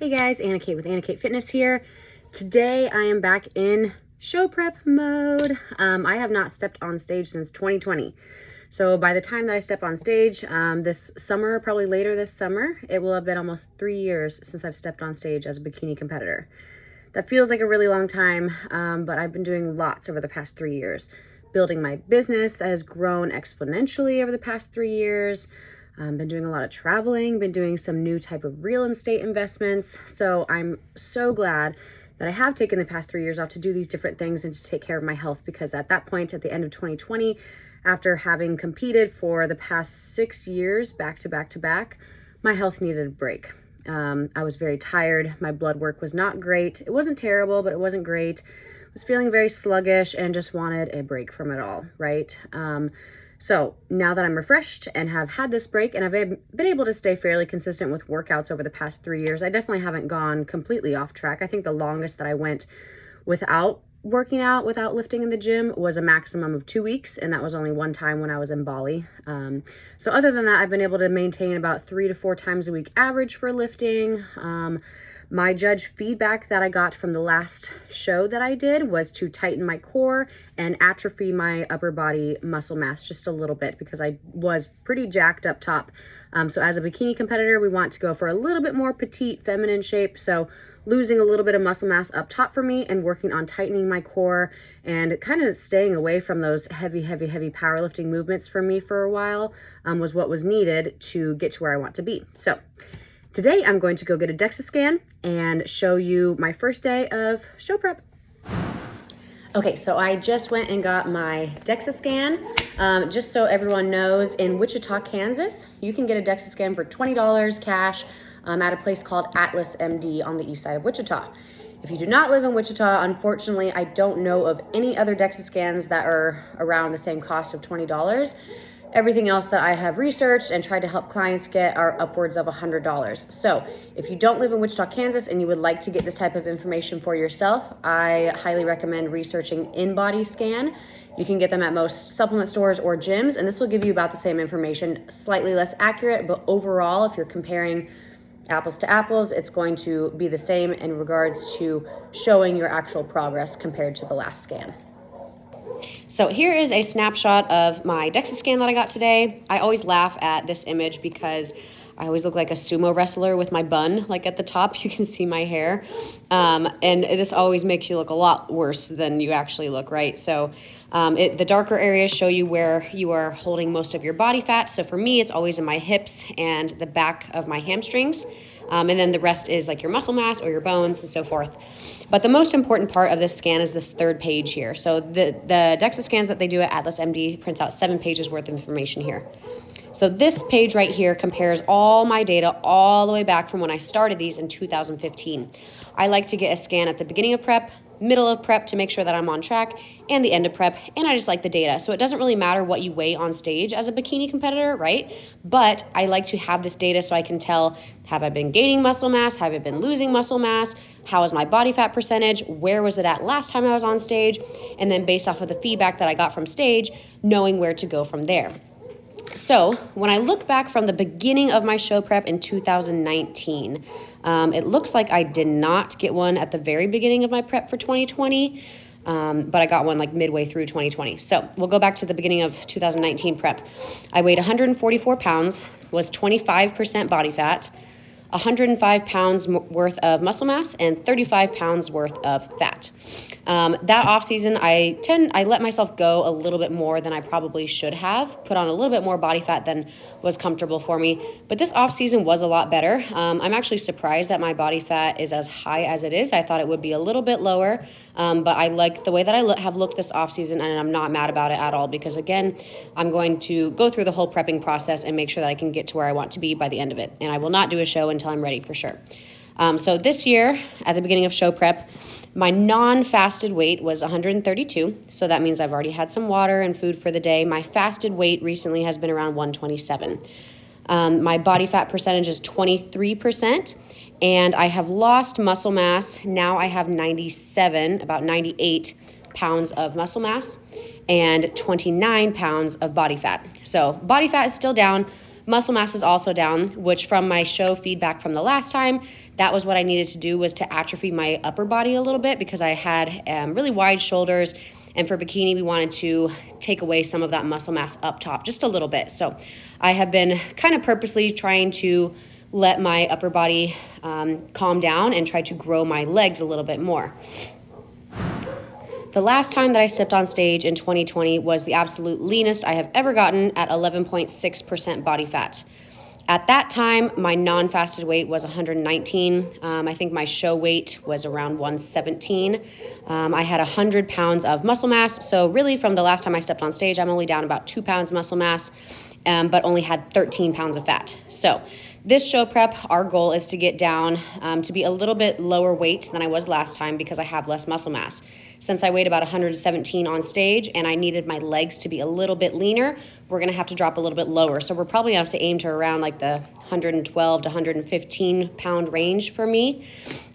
Hey guys, Anna Kate with Anna Kate Fitness here. Today I am back in show prep mode. I have not stepped on stage since 2020. So by the time that I step on stage this summer, probably later this summer, it will have been almost 3 years since I've stepped on stage as a bikini competitor. That feels like a really long time, but I've been doing lots over the past 3 years. Building my business that has grown exponentially over the past 3 years. Been doing a lot of traveling, been doing some new type of real estate investments. So I'm so glad that I have taken the past 3 years off to do these different things and to take care of my health, because at that point, at the end of 2020, after having competed for the past 6 years back to back to back, my health needed a break. I was very tired. My blood work was not great. It wasn't terrible, but it wasn't great. I was feeling very sluggish and just wanted a break from it all, right? So now that I'm refreshed and have had this break and I've been able to stay fairly consistent with workouts over the past 3 years, I definitely haven't gone completely off track. I think the longest that I went without working out, without lifting in the gym, was a maximum of 2 weeks, and that was only one time when I was in Bali. So other than that, I've been able to maintain about 3 to 4 times a week average for lifting. My judge feedback that I got from the last show that I did was to tighten my core and atrophy my upper body muscle mass just a little bit, because I was pretty jacked up top. So as a bikini competitor, we want to go for a little bit more petite, feminine shape. So losing a little bit of muscle mass up top for me and working on tightening my core and kind of staying away from those heavy powerlifting movements for me for a while was what was needed to get to where I want to be. So today I'm going to go get a DEXA scan and show you my first day of show prep. Okay, so I just went and got my DEXA scan. Just so everyone knows, in Wichita, Kansas, you can get a DEXA scan for $20 cash at a place called Atlas MD on the east side of Wichita. If you do not live in Wichita, unfortunately, I don't know of any other DEXA scans that are around the same cost of $20. Everything else that I have researched and tried to help clients get are upwards of $100. So if you don't live in Wichita, Kansas, and you would like to get this type of information for yourself, I highly recommend researching InBody Scan. You can get them at most supplement stores or gyms, and this will give you about the same information, slightly less accurate, but overall, if you're comparing apples to apples, it's going to be the same in regards to showing your actual progress compared to the last scan. So here is a snapshot of my DEXA scan that I got today. I always laugh at this image because I always look like a sumo wrestler with my bun, like at the top, you can see my hair. And this always makes you look a lot worse than you actually look, right? So the darker areas show you where you are holding most of your body fat. So for me, it's always in my hips and the back of my hamstrings. And then the rest is like your muscle mass or your bones and so forth. But the most important part of this scan is this third page here. So the DEXA scans that they do at Atlas MD prints out 7 pages worth of information here. So this page right here compares all my data all the way back from when I started these in 2015. I like to get a scan at the beginning of prep, middle of prep to make sure that I'm on track, and the end of prep, and I just like the data. So it doesn't really matter what you weigh on stage as a bikini competitor, right? But I like to have this data so I can tell, have I been gaining muscle mass? Have I been losing muscle mass? How is my body fat percentage? Where was it at last time I was on stage? And then based off of the feedback that I got from stage, knowing where to go from there. So when I look back from the beginning of my show prep in 2019, it looks like I did not get one at the very beginning of my prep for 2020, but I got one like midway through 2020. So we'll go back to the beginning of 2019 prep. I weighed 144 pounds, was 25% body fat, 105 pounds worth of muscle mass, and 35 pounds worth of fat. That off season, I let myself go a little bit more than I probably should have, put on a little bit more body fat than was comfortable for me. But this off season was a lot better. I'm actually surprised that my body fat is as high as it is. I thought it would be a little bit lower, but I like the way that I have looked this off season, and I'm not mad about it at all, because again, I'm going to go through the whole prepping process and make sure that I can get to where I want to be by the end of it. And I will not do a show until I'm ready for sure. So this year, at the beginning of show prep, my non-fasted weight was 132. So that means I've already had some water and food for the day. My fasted weight recently has been around 127. My body fat percentage is 23%, and I have lost muscle mass. Now I have 97, about 98 pounds of muscle mass and 29 pounds of body fat. So body fat is still down, Muscle mass is also down, which from my show feedback from the last time, that was what I needed to do, was to atrophy my upper body a little bit because I had really wide shoulders. And for bikini, we wanted to take away some of that muscle mass up top just a little bit. So I have been kind of purposely trying to let my upper body calm down and try to grow my legs a little bit more. The last time that I stepped on stage in 2020 was the absolute leanest I have ever gotten at 11.6% body fat. At that time, my non-fasted weight was 119. I think my show weight was around 117. I had 100 pounds of muscle mass. So really from the last time I stepped on stage, I'm only down about 2 pounds muscle mass, but only had 13 pounds of fat. So this show prep, our goal is to get down to be a little bit lower weight than I was last time because I have less muscle mass. Since I weighed about 117 on stage and I needed my legs to be a little bit leaner, we're gonna have to drop a little bit lower. So we're probably gonna have to aim to around like the 112 to 115 pound range for me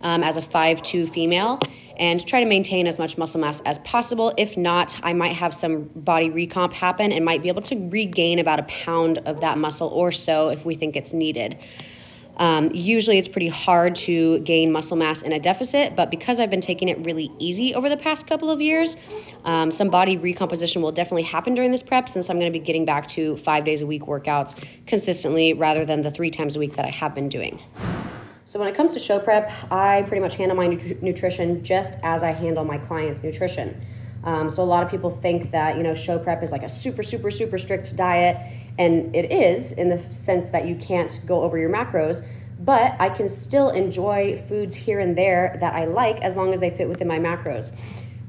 as a 5'2" female, and try to maintain as much muscle mass as possible. If not, I might have some body recomp happen and might be able to regain about a pound of that muscle or so if we think it's needed. Usually it's pretty hard to gain muscle mass in a deficit, but because I've been taking it really easy over the past couple of years, some body recomposition will definitely happen during this prep, since I'm going to be getting back to 5 days a week workouts consistently rather than the 3 times a week that I have been doing. So when it comes to show prep, I pretty much handle my nutrition just as I handle my clients' nutrition. So a lot of people think that, show prep is like a super, super, super strict diet. And it is, in the sense that you can't go over your macros, but I can still enjoy foods here and there that I like as long as they fit within my macros.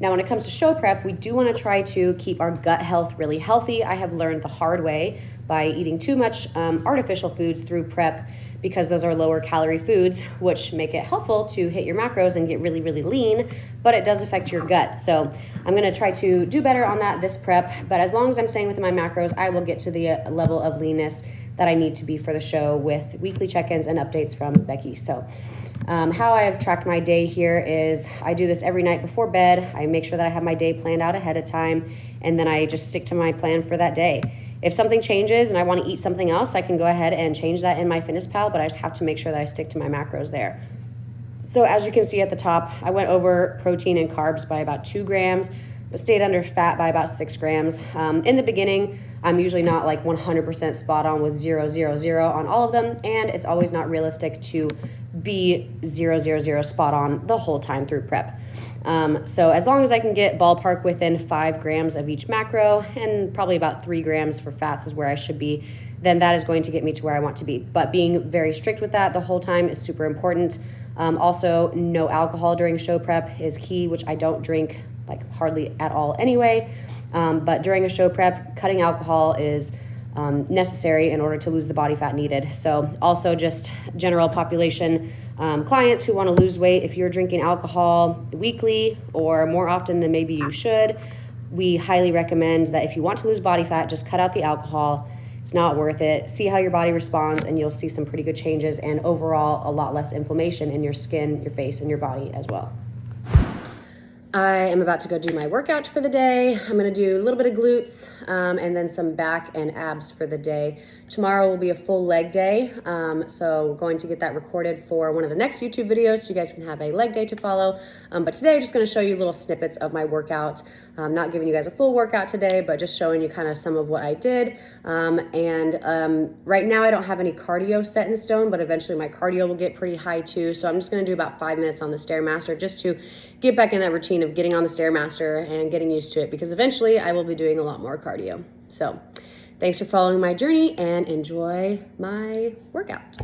Now, when it comes to show prep, we do want to try to keep our gut health really healthy. I have learned the hard way by eating too much artificial foods through prep, because those are lower calorie foods, which make it helpful to hit your macros and get really, really lean, but it does affect your gut. So I'm gonna try to do better on that this prep, but as long as I'm staying within my macros, I will get to the level of leanness that I need to be for the show with weekly check-ins and updates from Becky. So how I have tracked my day here is I do this every night before bed. I make sure that I have my day planned out ahead of time, and then I just stick to my plan for that day. If something changes and I want to eat something else, I can go ahead and change that in MyFitnessPal, but I just have to make sure that I stick to my macros there. So as you can see at the top, I went over protein and carbs by about 2 grams, but stayed under fat by about 6 grams. In the beginning, I'm usually not like 100% spot on with 0, 0, 0 on all of them, and it's always not realistic to be 0, 0, 0 spot on the whole time through prep. So as long as I can get ballpark within 5 grams of each macro, and probably about 3 grams for fats is where I should be, then that is going to get me to where I want to be. But being very strict with that the whole time is super important. Also, no alcohol during show prep is key, which I don't drink like hardly at all anyway. But during a show prep, cutting alcohol is necessary in order to lose the body fat needed. So also just general population clients who want to lose weight, if you're drinking alcohol weekly or more often than maybe you should, we highly recommend that if you want to lose body fat, just cut out the alcohol. It's not worth it. See how your body responds, and you'll see some pretty good changes, and overall a lot less inflammation in your skin, your face, and your body as well. I am about to go do my workout for the day. I'm gonna do a little bit of glutes and then some back and abs for the day. Tomorrow will be a full leg day, so we're going to get that recorded for one of the next YouTube videos so you guys can have a leg day to follow. But today I'm just gonna show you little snippets of my workout. I'm not giving you guys a full workout today, but just showing you kind of some of what I did. Right now I don't have any cardio set in stone, but eventually my cardio will get pretty high too. So I'm just gonna do about 5 minutes on the Stairmaster just to get back in that routine of getting on the Stairmaster and getting used to it, because eventually I will be doing a lot more cardio. So thanks for following my journey and enjoy my workout.